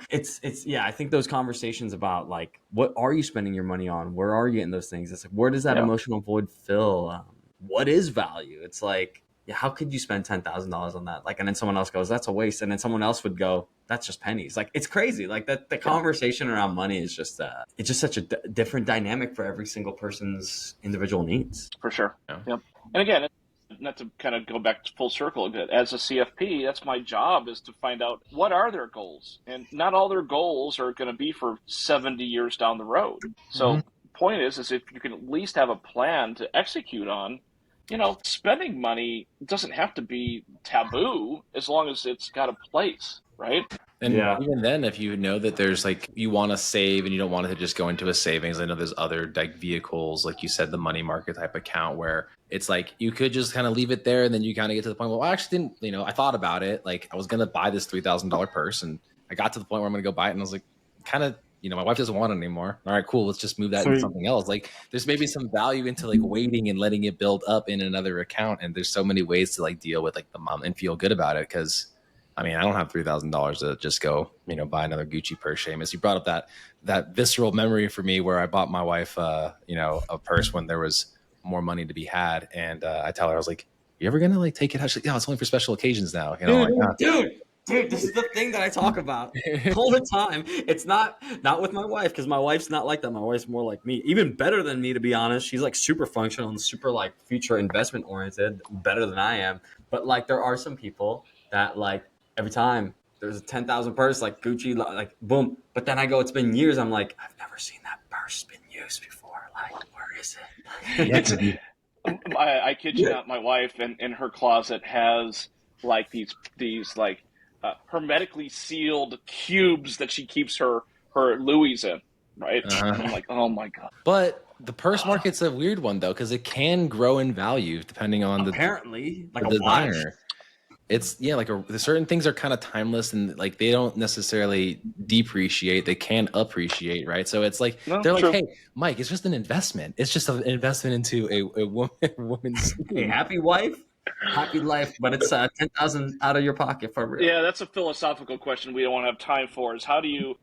Yeah, I think those conversations about like, what are you spending your money on? Where are you getting those things? It's like, where does that emotional void fill? What is value? It's like, yeah, how could you spend $10,000 on that? Like, and then someone else goes, that's a waste. And then someone else would go, that's just pennies. Like, it's crazy. Like that, the conversation around money is just, it's just such a different dynamic for every single person's individual needs. For sure. Yeah. Yep. And again, not to kind of go back to full circle a bit, as a CFP, that's my job, is to find out what are their goals. And not all their goals are going to be for 70 years down the road. So point is if you can at least have a plan to execute on, you know, spending money doesn't have to be taboo as long as it's got a place, right? And even then, if you know that there's like, you want to save and you don't want it to just go into a savings, I know there's other like vehicles, like you said, the money market type account, where it's like, you could just kind of leave it there. And then you kind of get to the point, well, I actually didn't, you know, I thought about it. Like I was going to buy this $3,000 purse and I got to the point where I'm going to go buy it. And I was like, kind of, you know, my wife doesn't want it anymore. All right, cool. Let's just move that into something else. Like there's maybe some value into like waiting and letting it build up in another account. And there's so many ways to like deal with like the mom and feel good about it. Cause I mean, I don't have $3,000 to just go, you know, buy another Gucci purse. Seamus, you brought up that visceral memory for me where I bought my wife, you know, a purse when there was more money to be had. And I tell her, I was like, you ever going to like take it out? She's like, yeah, it's only for special occasions now. You know, Dude, this is the thing that I talk about all the time. It's not with my wife, because my wife's not like that. My wife's more like me, even better than me, to be honest. She's like super functional and super like future investment oriented, better than I am. But like there are some people that like every time there's a 10,000 purse, like Gucci, like boom. But then I go, it's been years. I'm like, I've never seen that purse been used before. Like, where is it? I kid you not, my wife in her closet has like these like hermetically sealed cubes that she keeps her Louis in, right? And I'm like, oh my God. But the purse market's a weird one though, because it can grow in value depending on apparently the designer. It's like the certain things are kind of timeless and like they don't necessarily depreciate, they can appreciate, right? So it's like they're like, hey, Mike, it's just an investment. It's just an investment into a woman's a happy wife. Happy life, but it's 10,000 out of your pocket for real. Yeah, that's a philosophical question we don't want to have time for. Is how do you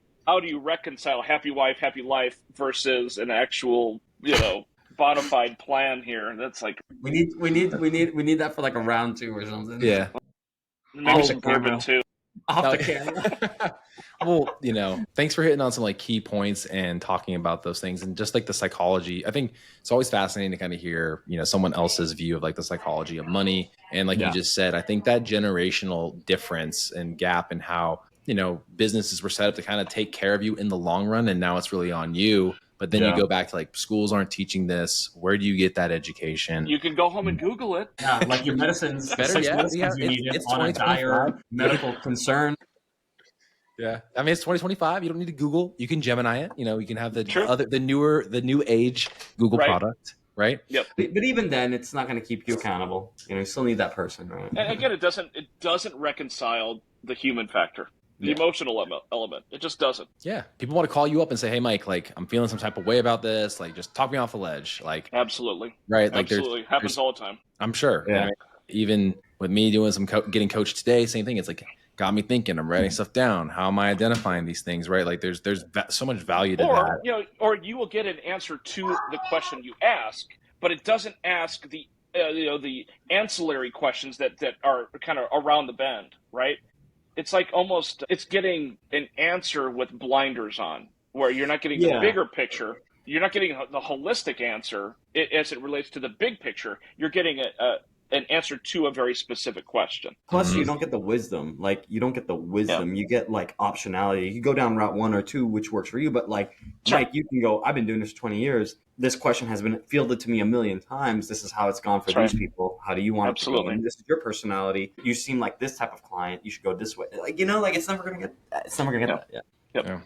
reconcile happy wife, happy life versus an actual, you know, bona fide plan here? That's like we need that for like a round 2 or something. Yeah, maybe some bourbon too. Off the camera. Well, you know, thanks for hitting on some like key points and talking about those things and just like the psychology. I think it's always fascinating to kind of hear, you know, someone else's view of like the psychology of money. And like you just said, I think that generational difference and gap in how, you know, businesses were set up to kind of take care of you in the long run. And now it's really on you. But then you go back to like schools aren't teaching this. Where do you get that education? You can go home and Google it. Yeah, like your medicines. Better yet, it's on a dire medical concern. Yeah, I mean it's 2025. You don't need to Google. You can Gemini it. You know, you can have the new age Google product, right? Yep. But even then, it's not going to keep you accountable. You know, you still need that person, right? And again, it doesn't reconcile the human factor, the emotional element. It just doesn't. Yeah, people want to call you up and say, "Hey, Mike, like I'm feeling some type of way about this. Like, just talk me off the ledge." Like, absolutely, right? Like, absolutely happens all the time. I'm sure. Yeah. Even with me doing some getting coached today, same thing. It's like got me thinking. I'm writing stuff down. How am I identifying these things? Right? Like there's so much value to that. You know, or you will get an answer to the question you ask, but it doesn't ask the the ancillary questions that are kind of around the bend, right? It's like almost it's getting an answer with blinders on, where you're not getting the bigger picture. You're not getting the holistic answer as it relates to the big picture. You're getting an answer to a very specific question. Plus, you don't get the wisdom. Like, you don't get the wisdom. You get, like, optionality. You go down route 1 or 2, which works for you. But, like, Mike, you can go, I've been doing this for 20 years. This question has been fielded to me a million times. This is how it's gone for these people. How do you want it to go? And this is your personality. You seem like this type of client. You should go this way. Like, you know, like, it's never going to get that. Yeah. Yep. Yeah.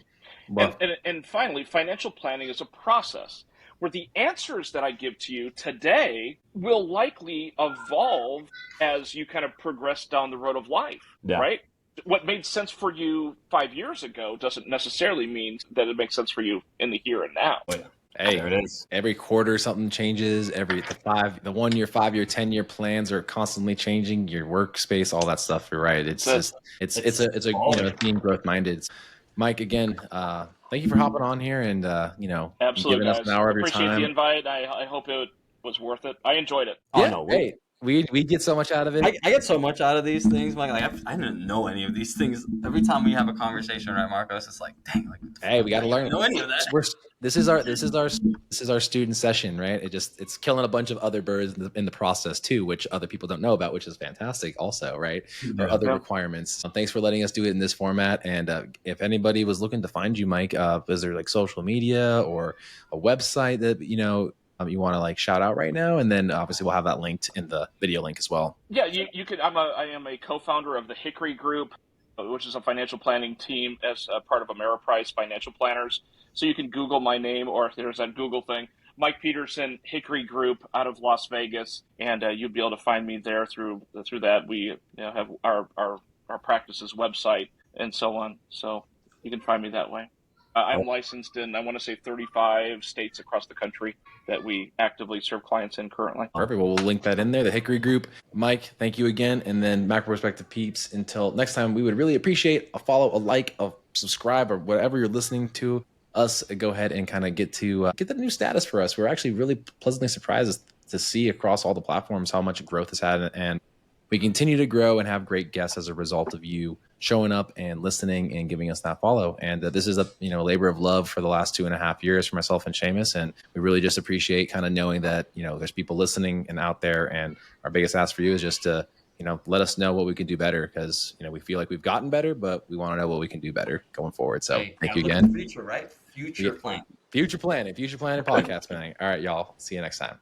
Well, and finally, financial planning is a process where the answers that I give to you today will likely evolve as you kind of progress down the road of life, right? What made sense for you 5 years ago doesn't necessarily mean that it makes sense for you in the here and now. Oh, yeah. Hey, There it is. every quarter something changes. The 1 year, 5 year, 10 year plans are constantly changing. Your workspace, all that stuff. You're right. It's just it's a being growth minded. Mike, again, thank you for hopping on here and Absolutely, giving us an guys. hour of your Appreciate the time. invite. I hope it was worth it. I enjoyed it. Oh Yeah. no, Hey, we get so much out of it. I get so much out of these things, Mike. Like I didn't know any of these things. Every time we have a conversation, right, Marcos? It's like, dang, like Hey, we got to I learn. didn't know any of that. This is our student session, right? It's killing a bunch of other birds in the process too, which other people don't know about, which is fantastic also, right? Or other requirements. So thanks for letting us do it in this format. And if anybody was looking to find you, Mike, is there like social media or a website that you want to like shout out right now? And then obviously we'll have that linked in the video link as well. Yeah, you could. I am a co-founder of the Hickory Group, which is a financial planning team as a part of Ameriprise Financial Planners. So you can Google my name, or if there's that Google thing, Mike Peterson, Hickory Group out of Las Vegas, and you'll be able to find me there through that. We have our practice's website and so on. So you can find me that way. I'm licensed in, I want to say, 35 states across the country that we actively serve clients in currently. Perfect. Well, we'll link that in there, the Hickory Group. Mike, thank you again. And then Macro Perspective peeps, until next time, we would really appreciate a follow, a like, a subscribe, or whatever you're listening to us. Go ahead and kind of get the new status for us. We're actually really pleasantly surprised to see across all the platforms how much growth has had, and we continue to grow and have great guests as a result of you showing up and listening and giving us that follow. And this is a labor of love for the last 2.5 years for myself and Seamus. And we really just appreciate kind of knowing that, there's people listening and out there. And our biggest ask for you is just to, let us know what we can do better, because, we feel like we've gotten better, but we want to know what we can do better going forward. So thank you again. Future, right? Future plan. Future planning, podcast planning. All right, y'all. See you next time.